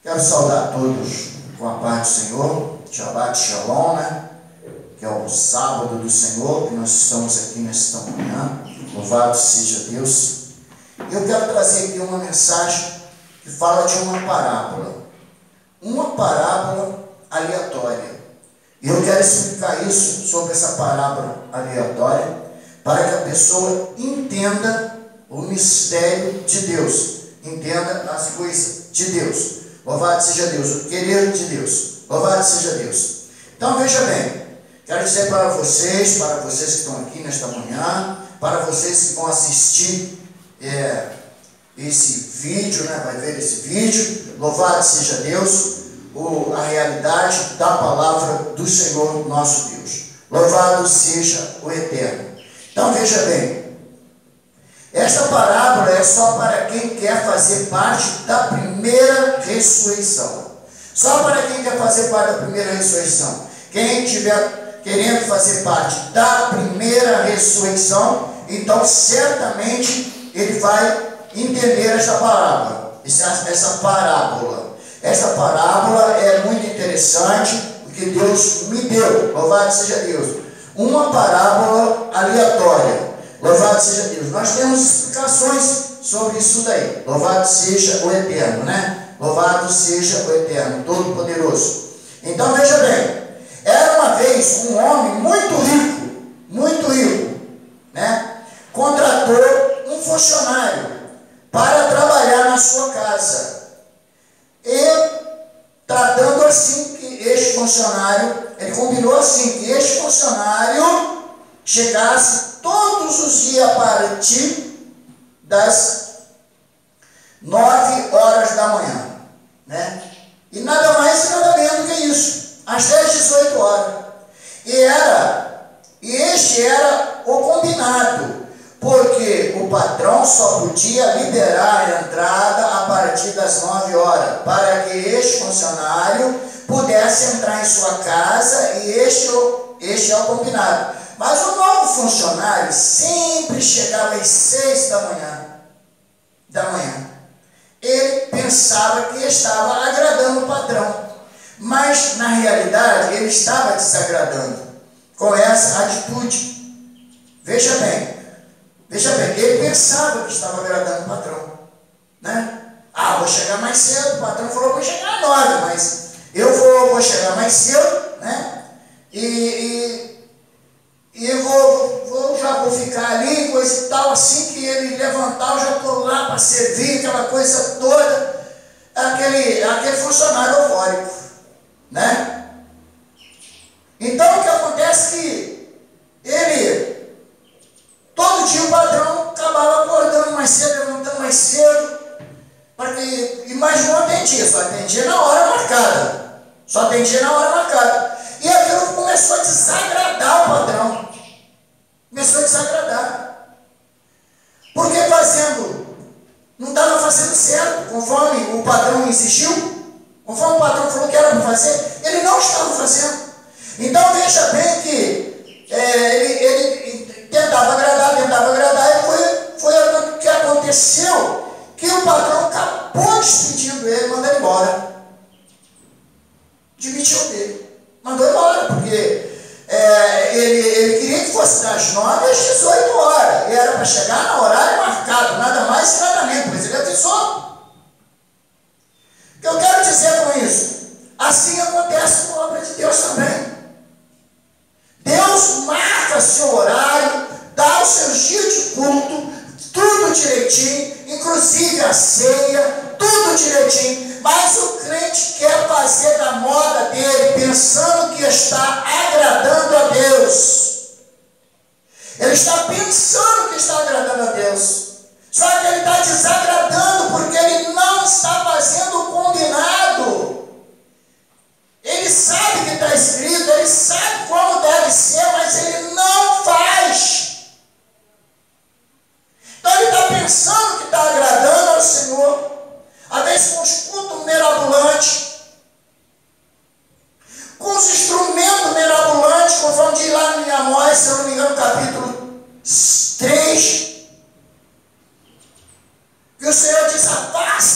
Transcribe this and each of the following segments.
Quero saudar todos com a paz do Senhor, Shabbat Shalom, né? Que é o sábado do Senhor, que nós estamos aqui nesta manhã. Louvado seja Deus. E eu quero trazer aqui uma mensagem que fala de uma parábola aleatória. E eu quero explicar isso sobre essa parábola aleatória para que a pessoa entenda o mistério de Deus, entenda as coisas de Deus. Louvado seja Deus, o querer de Deus. Louvado seja Deus. Então veja bem, quero dizer para vocês que estão aqui nesta manhã, para vocês que vão assistir esse vídeo, né? Vai ver esse vídeo, louvado seja Deus, a realidade da palavra do Senhor nosso Deus. Louvado seja o Eterno. Então veja bem, esta parábola é só para quem quer fazer parte da primeira ressurreição. Só para quem quer fazer parte da primeira ressurreição. Quem estiver querendo fazer parte da primeira ressurreição, então certamente ele vai entender esta parábola. Essa parábola é muito interessante, porque Deus me deu, louvado seja Deus, uma parábola aleatória. Louvado seja Deus. Nós temos explicações sobre isso daí. Louvado seja o Eterno, né? Louvado seja o Eterno, Todo-Poderoso. Então veja bem, era uma vez um homem muito rico, né? Contratou um funcionário para trabalhar na sua casa. E tratando assim que este funcionário, ele combinou assim, que este funcionário chegasse todos os dias a partir das 9 horas da manhã, né? E nada mais e nada menos do que isso, às 18 horas. E este era o combinado, porque o patrão só podia liberar a entrada a partir das 9 horas, para que este funcionário pudesse entrar em sua casa, e este é o combinado. Mas o novo funcionário sempre chegava às 6 da manhã. Ele pensava que estava agradando o patrão, mas na realidade ele estava desagradando com essa atitude. Veja bem, ele pensava que estava agradando o patrão, né? Vou chegar mais cedo, o patrão falou, vou chegar às 9, mas eu vou chegar mais cedo, né? E já vou ficar ali, coisa e tal, assim que ele levantar, eu já estou lá para servir, aquela coisa toda, aquele funcionário eufórico, né? Então o que acontece é que todo dia o patrão acabava acordando mais cedo, levantando mais cedo, mas não atendia, só atendia na hora marcada. E aquilo começou a desagradar o patrão. Porque não estava fazendo certo, conforme o patrão insistiu, conforme o patrão falou que era para fazer, ele não estava fazendo. Então veja bem que ele tentava agradar, e foi o que aconteceu, que o patrão acabou despedindo ele, mandando ele embora. Demitiu dele, mandou embora, porque ele queria que fosse das 9 às 18 horas, e era para chegar no horário marcado, nada mais e nada menos, mas ele avisou. O que eu quero dizer com isso? Assim acontece com a obra de Deus também. Deus marca seu horário, dá os seus dias de culto, tudo direitinho, inclusive a ceia, tudo direitinho, mas o crente quer fazer da moda dele, pensando que está agradando a Deus. Ele está pensando que está agradando a Deus, só que ele está desagradando, porque ele não está fazendo o combinado. Ele sabe que está escrito, ele sabe como deve ser, mas ele não faz. Então ele está pensando que está agradando ao Senhor, às vezes com os cultos mirabolantes, com os instrumentos mirabolantes, conforme diz lá em Amós, se eu não me engano, capítulo 3, que o Senhor diz, afasta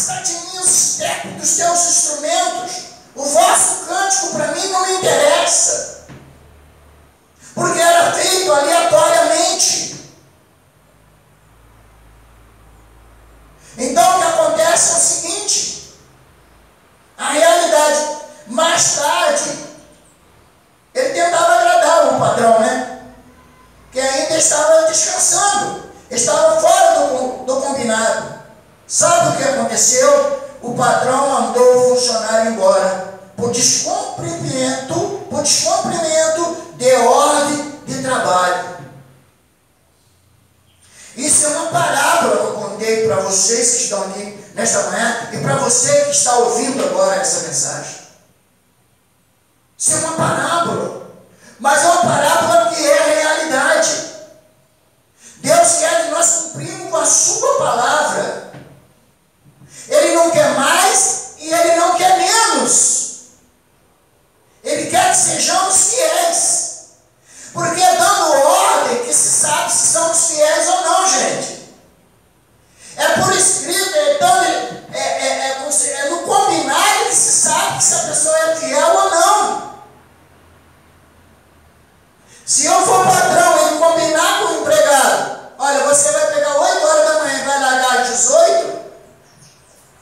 aconteceu? O patrão mandou o funcionário embora por descumprimento de ordem de trabalho. Isso é uma parábola que eu contei para vocês que estão aqui nesta manhã e para você que está ouvindo agora essa mensagem. Isso é uma parábola, mas é uma parábola que é realidade. Deus quer que nós cumprimos com a sua palavra. Ele não quer mais e Ele não quer menos. Ele quer que sejamos fiéis. Porque é dando ordem que se sabe se somos fiéis ou não, gente. É por escrito, é no combinado que se sabe se a pessoa é fiel ou não. Se eu for patrão e combinar com o empregado, olha, você vai pegar 8 horas da manhã e vai largar às 18,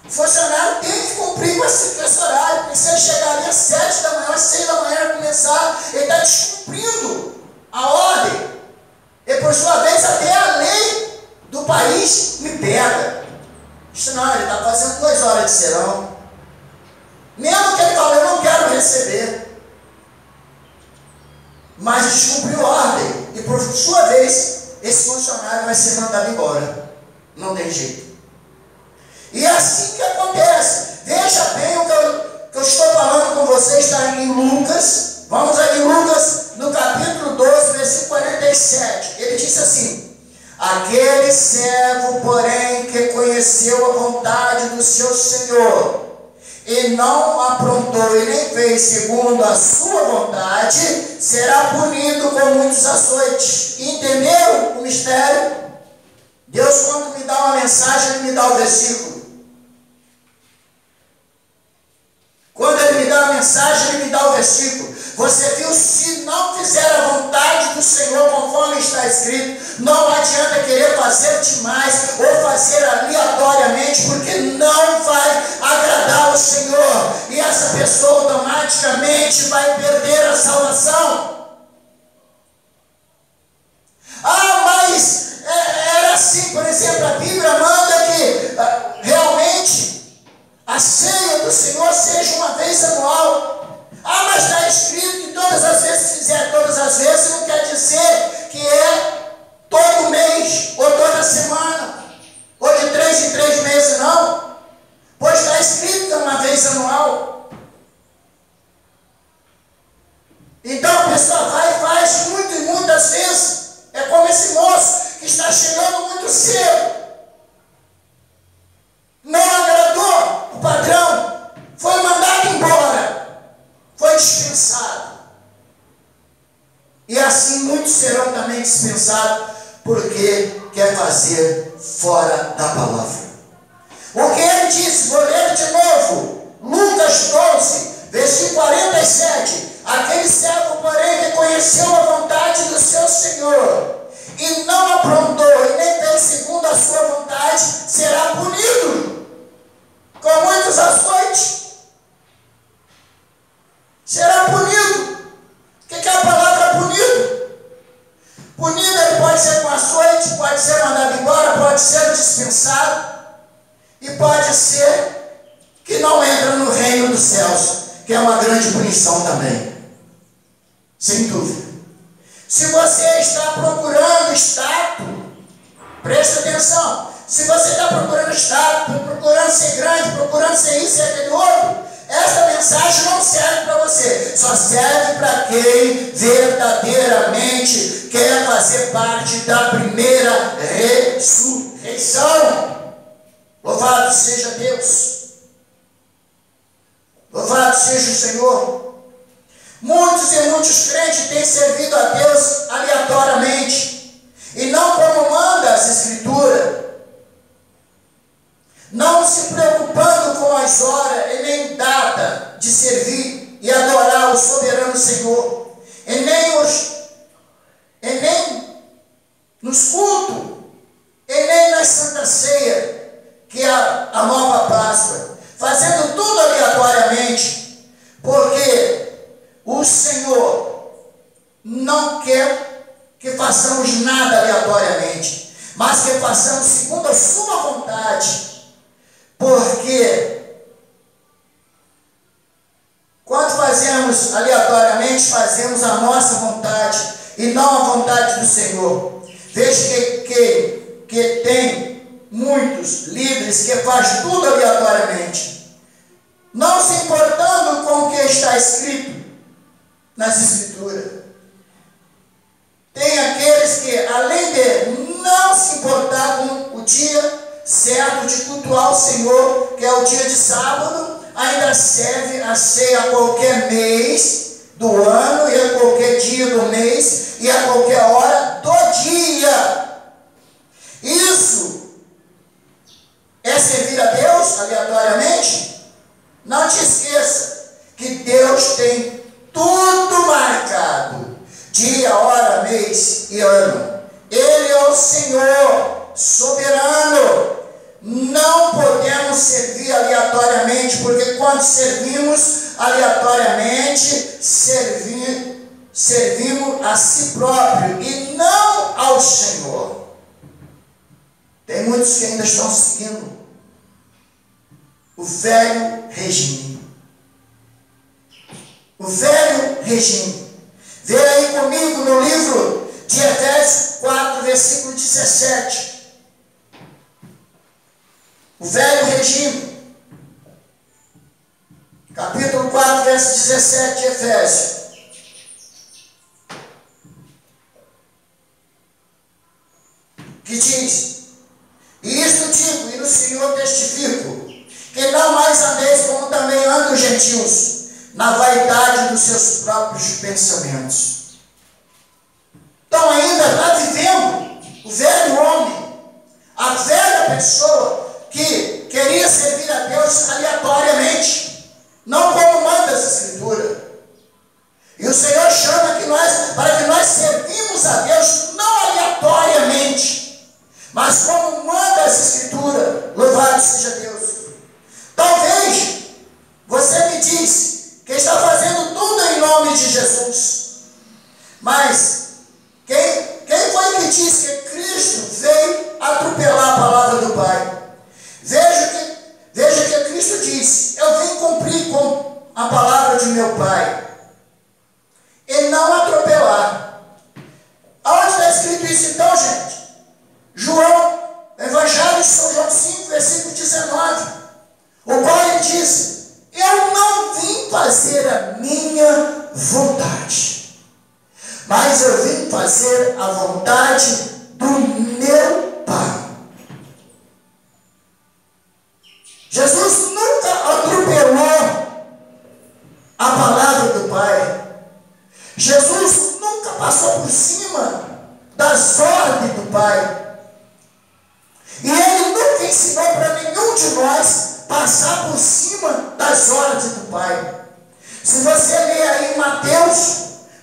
o funcionário tem que cumprir com esse horário, porque se ele chegar ali às 7 da manhã, às 6 da manhã começar, ele está descumprindo a ordem. E por sua vez até a lei do país me pega. Isso não, ele está fazendo 2 horas de serão. Mesmo que ele fale, eu não quero receber. Mas descumpriu a ordem. E por sua vez, esse funcionário vai ser mandado embora. Não tem jeito. E é assim que acontece. Veja bem o que eu estou falando com vocês, está em Lucas. Vamos aí em Lucas, no capítulo 12, versículo 47. Ele disse assim: aquele servo, porém, que conheceu a vontade do seu Senhor, e não aprontou e nem fez segundo a sua vontade, será punido com muitos açoites. Entenderam o mistério? Deus, quando me dá uma mensagem, Ele me dá o versículo. Quando Ele me dá uma mensagem, Ele me dá o versículo. Você viu, se não fizer a vontade do Senhor, conforme está escrito, não adianta querer fazer demais ou fazer aleatoriamente, porque não vai agradar o Senhor. E essa pessoa automaticamente vai perder a salvação. Ah, mas era assim, por exemplo, a Bíblia manda que realmente a ceia do Senhor seja uma vez anual. Ah, mas está escrito que todas as vezes que fizer todas as vezes, não quer dizer que é todo mês, ou toda semana, ou de 3 em 3 meses, não. Pois está escrito que é uma vez anual. Então a pessoa vai e faz muito e muitas vezes. É como esse moço que está chegando muito cedo. Não agradou o patrão, foi mandado embora. Foi dispensado. E assim muitos serão também dispensados, porque quer fazer fora da palavra. O que ele disse, vou ler de novo, Lucas 12, versículo 47. Aquele servo, porém, que conheceu a vontade do seu Senhor, e não aprontou, e nem fez segundo a sua vontade, será punido com muitos açoites. Será punido. O que é a palavra punido? Punido ele pode ser com açoite, pode ser mandado embora, pode ser dispensado, e pode ser que não entra no reino dos céus, que é uma grande punição também. Sem dúvida. Se você está procurando status, preste atenção. Se você está procurando status, procurando ser grande, procurando ser isso e aquele outro, esta mensagem não serve para você, só serve para quem verdadeiramente quer fazer parte da primeira ressurreição. Louvado seja Deus, louvado seja o Senhor. Muitos e muitos crentes têm servido a Deus aleatoriamente, e não como manda as Escrituras, não se preocupando com as horas e nem data de servir e adorar o soberano Senhor, e nem nos cultos, e nem na Santa Ceia, que é a nova Páscoa, fazendo tudo aleatoriamente, porque o Senhor não quer que façamos nada aleatoriamente, mas que façamos segundo a sua vontade, porque fazemos a nossa vontade e não a vontade do Senhor. Veja que tem muitos líderes que fazem tudo aleatoriamente, não se importando com o que está escrito nas Escrituras. Tem aqueles que, além de não se importar com o dia certo de cultuar o Senhor, que é o dia de sábado, ainda serve a ceia a qualquer mês do ano, e a qualquer dia do mês, e a qualquer hora do dia. Isso é servir a Deus aleatoriamente? Não te esqueça que Deus tem tudo marcado: dia, hora, mês e ano. Ele é o Senhor soberano. Não podemos servir aleatoriamente, porque quando servimos aleatoriamente, servimos a si próprio e não ao Senhor. Tem muitos que ainda estão seguindo o velho regime. O velho regime. Vê aí comigo no livro de Efésios 4, versículo 17. O velho regime. Capítulo 4, verso 17 de Efésios. Que diz: e isto digo, e no Senhor testifico, que não mais andeis como também andam os gentios, na vaidade dos seus próprios pensamentos. Então ainda está vivendo o velho homem, a velha pessoa que queria servir a Deus aleatoriamente, não como manda as Escrituras. E o Senhor chama para que nós servimos a Deus não aleatoriamente, mas como manda as Escrituras. Louvado seja Deus. Talvez você me disse que está fazendo tudo em nome de Jesus, mas quem foi que disse que Cristo veio atropelar a palavra do Pai? Veja que Cristo disse: eu vim cumprir com a palavra de meu Pai e não atropelar. Aonde está escrito isso então, gente? João, Evangelho de São João 5, versículo 19, o qual ele diz: eu não vim fazer a minha vontade, mas eu vim fazer a vontade do meu Pai. Jesus nunca atropelou a palavra do Pai. Jesus nunca passou por cima das ordens do Pai. E Ele nunca ensinou para nenhum de nós passar por cima das ordens do Pai. Se você ler aí em Mateus,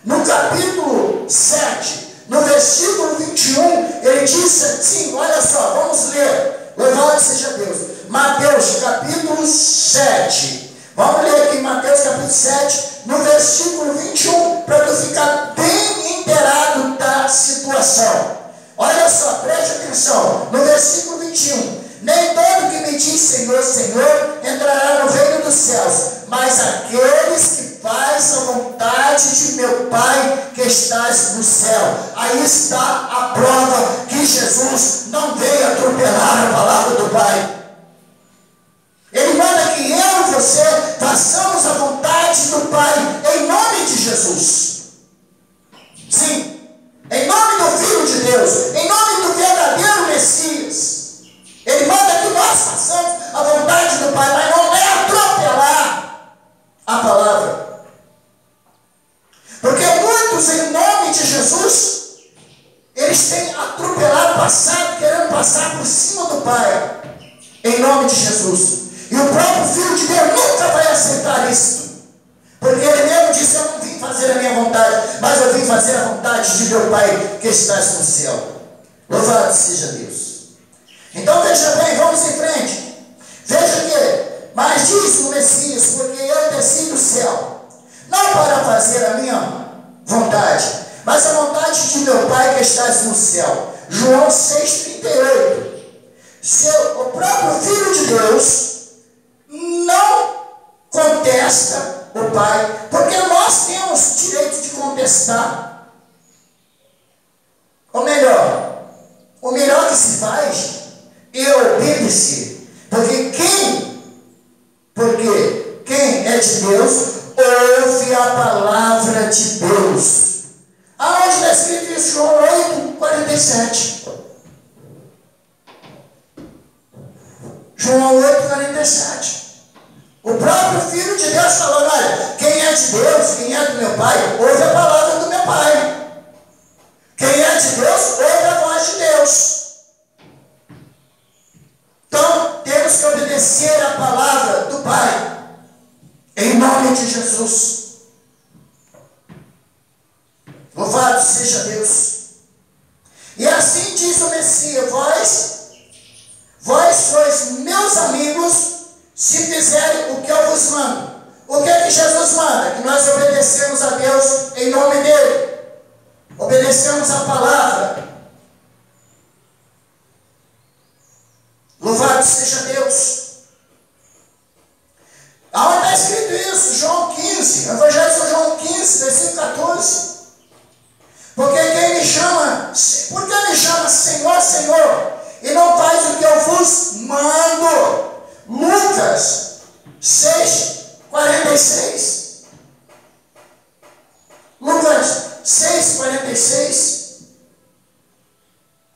no capítulo 7, no versículo 21, ele diz assim, olha só, vamos ler, louvado seja Deus. Mateus capítulo 7, vamos ler aqui Mateus capítulo 7, no versículo 21, para tu ficar bem inteirado da situação. Olha só, preste atenção, no versículo 21, nem todo que me diz Senhor, Senhor, entrará no reino dos céus, mas aqueles que fazem a vontade de meu Pai que estás no céu. Aí está a prova que Jesus não veio atropelar a palavra do Pai. Ele manda que eu e você façamos a vontade do Pai em nome de Jesus. Sim, em nome do Filho de Deus, em nome do verdadeiro Messias. Ele manda que nós façamos a vontade do Pai, mas não é atropelar a palavra. Porque muitos, em nome de Jesus, eles têm atropelado, passado, querendo passar por cima do Pai, em nome de Jesus. E o próprio Filho de Deus nunca vai aceitar isso. Porque Ele mesmo disse: eu não vim fazer a minha vontade, mas eu vim fazer a vontade de meu Pai que estás no céu. Louvado seja Deus. Então veja bem, vamos em frente. Veja que, mas diz o Messias, porque eu desci do céu, não para fazer a minha vontade, mas a vontade de meu Pai que estás no céu. João 6,38. O próprio Filho de Deus não contesta o Pai, porque nós nós temos direito de contestar. Ou melhor, o melhor que se faz é obedecer. Porque quem é de Deus, ouve a palavra de Deus. Aonde está escrito isso? João 8:47. João 8:47. O próprio Filho de Deus falando: olha, quem é de Deus, quem é do meu Pai, ouve a palavra do meu Pai. Quem é de Deus, ouve a voz de Deus. Então, temos que obedecer a palavra do Pai, em nome de Jesus. Louvado seja Deus. E assim diz o Messias: vós sois meus amigos, se fizerem o que eu vos mando. O que é que Jesus manda? Que nós obedecemos a Deus em nome dele. Obedecemos a palavra. Louvado seja Deus. Aonde está escrito isso? João 15, Evangelho de São João 15, versículo 14. Porque quem me chama, por que me chama Senhor, Senhor, e não faz o que eu vos mando? Lucas 6:46. Lucas 6:46.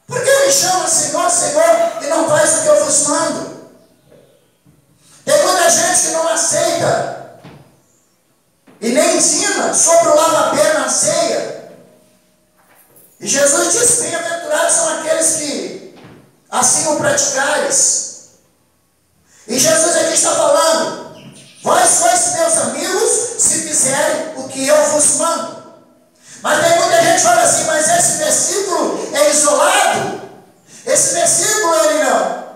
Por que me chama Senhor, Senhor, e não faz o que eu vos mando? Tem muita gente que não aceita e nem ensina sobre o lava-pé na ceia. E Jesus disse: bem-aventurados são aqueles que assim o praticares. E Jesus aqui está falando: vós sois meus amigos se fizerem o que eu vos mando. Mas tem muita gente que fala assim: mas esse versículo é isolado. Esse versículo ele não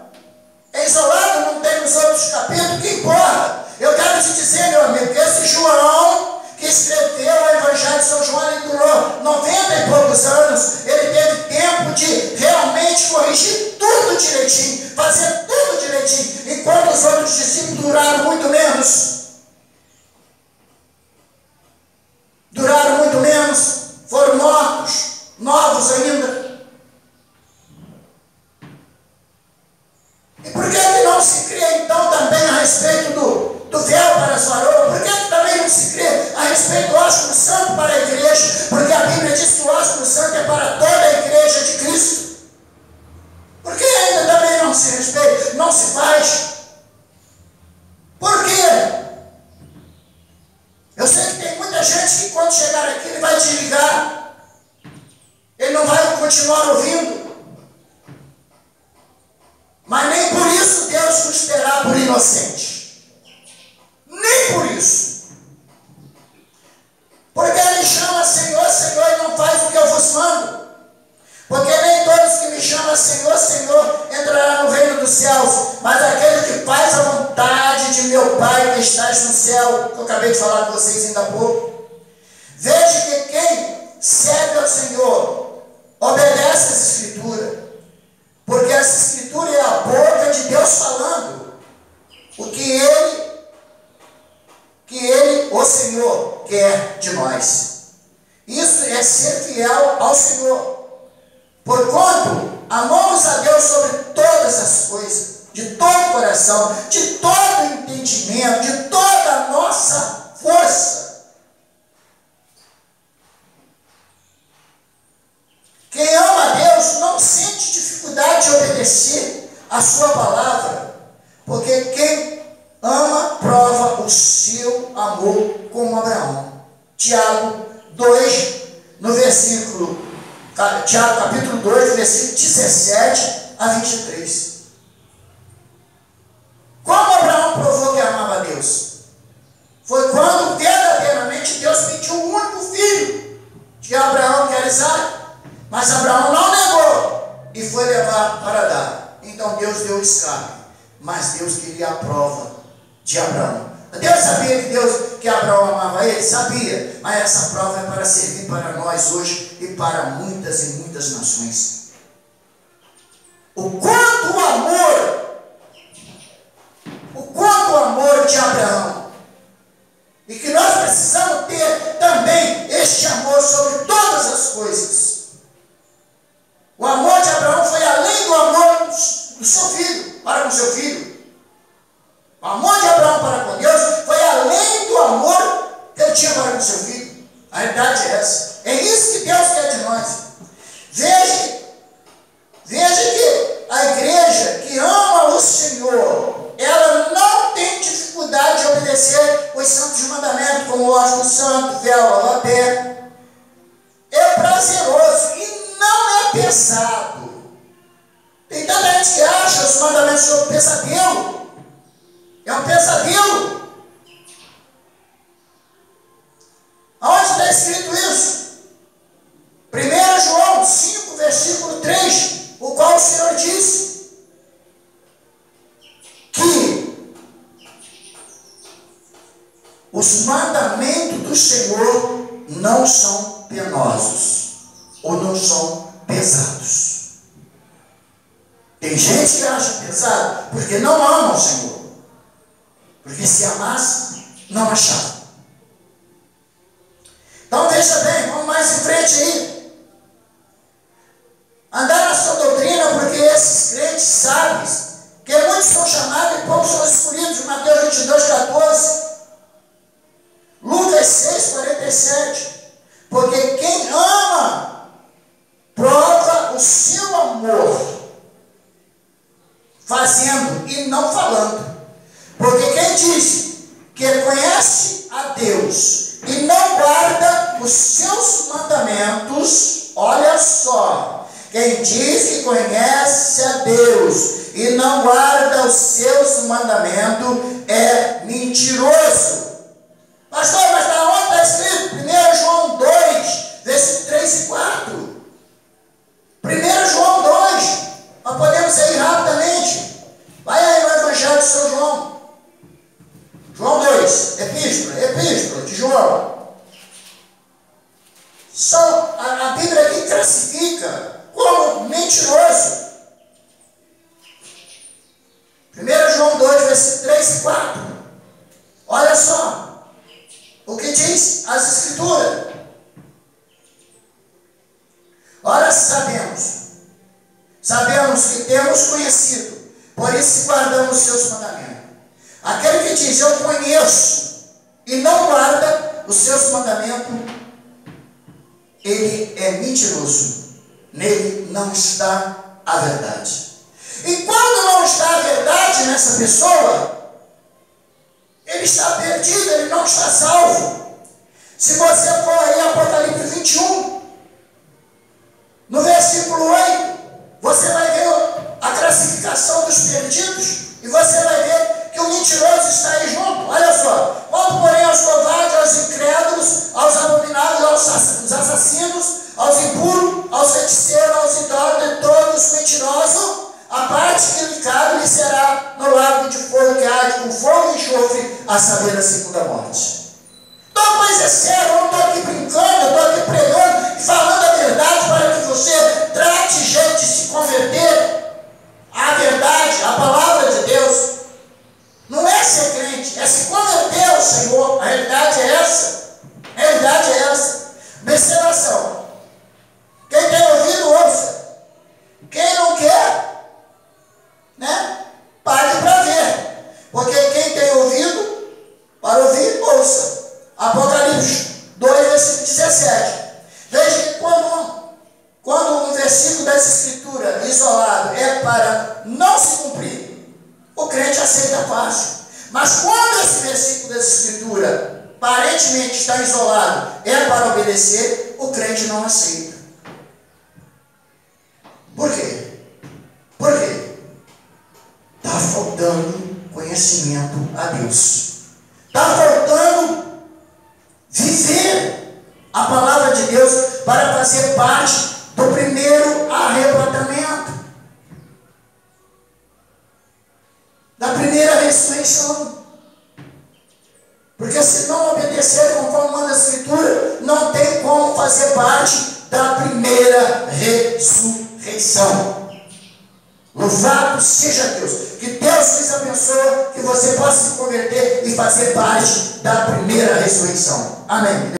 é isolado, não tem nos outros capítulos. Que importa? Eu quero te dizer, meu amigo, que esse João que escreveu o Evangelho de São João, ele durou 90 e poucos anos. Ele teve tempo de realmente corrigir tudo direitinho, fazer tudo direitinho, enquanto os outros discípulos duraram muito menos. Duraram muito menos, foram mortos, novos ainda. E por que não se crê então também a respeito do véu para as varoas? Por que também não se crê a respeito do ósculo santo para a igreja? Porque a Bíblia diz que o ósculo santo é para toda a igreja de Cristo. Por que ainda também não se respeita, não se faz? Por quê? Eu sei que tem muita gente que quando chegar aqui ele vai desligar. Ele não vai continuar ouvindo. Mas nem por isso Deus nos terá por inocente. Nem por isso. Porque ele chama Senhor, Senhor e não faz o que eu vos mando. Porque nem todos que me chamam Senhor, Senhor entrarão no reino dos céus, mas aquele que faz a vontade de meu Pai que estás no céu, que eu acabei de falar com vocês ainda há pouco. Veja que quem serve ao Senhor obedece às Escrituras, porque essa Escritura é a boca de Deus falando o que Ele, o Senhor, quer de nós. Isso é ser fiel ao Senhor. Porquanto amamos a Deus sobre todas as coisas, de todo o coração, de todo o entendimento, de toda a nossa força. Quem ama a Deus não sente dificuldade de obedecer a sua palavra, porque quem ama prova o seu amor como Abraão. Tiago 2, no versículo Tiago capítulo 2, versículo 17 a 23. Como Abraão provou que amava a Deus? Foi quando verdadeiramente Deus pediu o único filho de Abraão, que era Isaac. Mas Abraão não negou e foi levar para dar. Então Deus deu o escape. Mas Deus queria a prova de Abraão. Deus sabia que Abraão amava ele? Sabia. Mas essa prova é para servir para nós hoje e para muitas e muitas nações. O quanto o amor de Abraão. E que nós precisamos ter como hóstia santo, véu, lapé. É prazeroso e não é pesado. Tem tanta gente que acha os mandamentos sobre pesadelo. É um pesadelo. Aonde está escrito isso? 1 João 5, versículo 3, o qual o Senhor disse que os mandamentos do Senhor não são penosos ou não são pesados. Tem gente que acha pesado porque não ama o Senhor. Porque se amasse, não achava. Então veja bem, vamos mais em frente aí. Andar na sua doutrina, porque esses crentes sabem que muitos são chamados e poucos são escolhidos. Mateus 22, 14. Lucas 6, 47. Porque quem ama, prova o seu amor, fazendo e não falando. Porque quem diz que conhece a Deus e não guarda os seus mandamentos, olha só, quem diz que conhece a Deus e não guarda os seus mandamentos é mentiroso. Pastor, mas da onde está escrito? 1 João 2, versículo 3 e 4. 1 João 2, nós podemos ir rapidamente. Vai aí no Evangelho de São João. João 2, epístola de João. Só a Bíblia aqui classifica como mentiroso. 1 João 2, versículo 3 e 4. Olha só o que diz as Escrituras. Ora, sabemos que temos conhecido, por isso guardamos os seus mandamentos. Aquele que diz, eu conheço, e não guarda os seus mandamentos, ele é mentiroso. Nele não está a verdade. E quando não está a verdade nessa pessoa, ele está perdido, ele não está salvo. Se você for aí Apocalipse 21, no versículo 8, você vai ver a classificação dos perdidos, e você vai ver que o mentiroso está aí junto. Olha só, quanto porém aos covardes, aos incrédulos, aos abomináveis, aos assassinos, aos impuros, aos feiticeiros, aos idólatras, todos mentirosos, a parte que lhe cabe lhe será no lago de fogo que arde com fogo e enxofre, a saber, a segunda morte. Então a coisa é séria, eu não estou aqui brincando, eu estou aqui pregando e falando a verdade para que você trate gente de se converter à verdade, à palavra de Deus. Não é ser crente, é se converter ao Senhor. A realidade é essa. A realidade é essa. Observação. Quem tem ouvido, ouça. Quem não quer, né? Pague para ver. Porque quem tem ouvido, para ouvir, ouça. Apocalipse 2, versículo 17. Veja que quando um versículo dessa escritura isolado é para não se cumprir, o crente aceita fácil. Mas quando esse versículo dessa escritura aparentemente está isolado, é para obedecer, o crente não aceita. Por quê? Por quê? Está faltando conhecimento a Deus. Está faltando viver a palavra de Deus para fazer parte do primeiro arrebatamento, da primeira ressurreição. Porque se não obedecer conforme manda a Escritura, não tem como fazer parte da primeira ressurreição. Louvado seja Deus. Que Deus nos abençoe, que você possa se converter e fazer parte da primeira ressurreição. Amém.